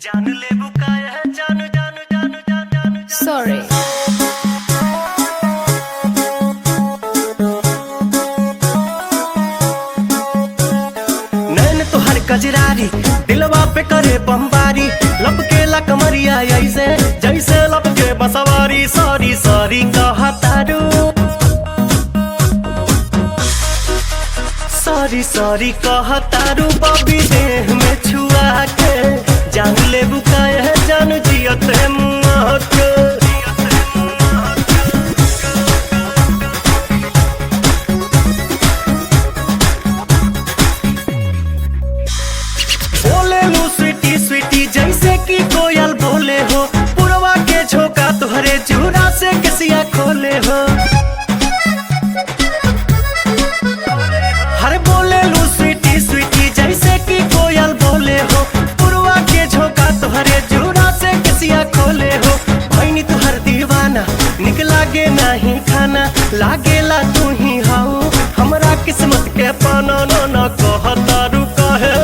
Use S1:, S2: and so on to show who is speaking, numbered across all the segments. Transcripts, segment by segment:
S1: जान ले बुकाया है जानू जानू जानू जानू जानू
S2: Sorry.
S1: नैन तो हर कजरारी दिलवा पे करे बमबारी लपके ला कमरिया ऐसे जैसे लपके बसवारी सॉरी सॉरी कहा तारू सॉरी सॉरी कहा तारू बॉबी देह में छुआ के जान ले बुकाया है जानू जियत है मुआ के बोले लू स्वीटी स्वीटी जैसे कि कोयल बोले हो पुरवा के झोंका तुहरे चूड़ा से कसिया खोले हो हर बोले लू स्वीटी स्वीटी जैसे कि कोयल बोले हो पुरवा के झोंका तुहरे चूड़ा से कसिया खोले हो भैनी तुहर दीवाना निक लागे नहीं खाना लागेला तू ही हाउ हमरा किस्मत के पाना न कहता रुका है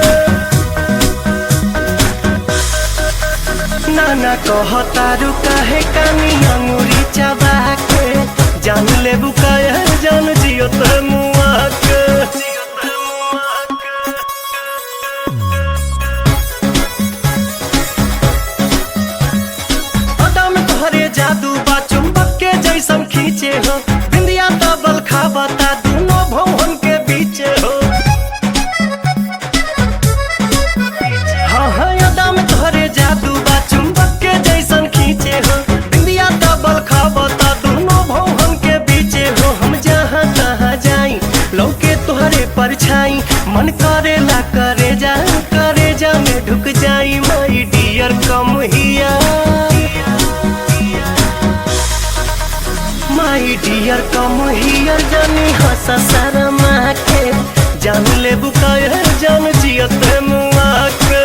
S1: नाना कहता रुका है कानी अंगूरी चबा के जान ले बुकाया जान जियो तो मुआ के अदा में तोहरे जादू बा चुंबक के जैसन खींचे हो बिंदिया तबल खाबता दोनों भवन के बीचे हो हाँ हाँ अदा में तोहरे जादू बा चुंबक के जैसन खींचे हो बिंदिया तबल खाबता दोनों भवन के बीचे हो हम जहाँ तहाँ जाई लौके तोहरे परछाई मन करेला करे जा में ढुक जाई माई डियर कम हिया माई डियर कम हियर जानी हंसा शर्मा के जान ले बुकाया जान जियत मुआ के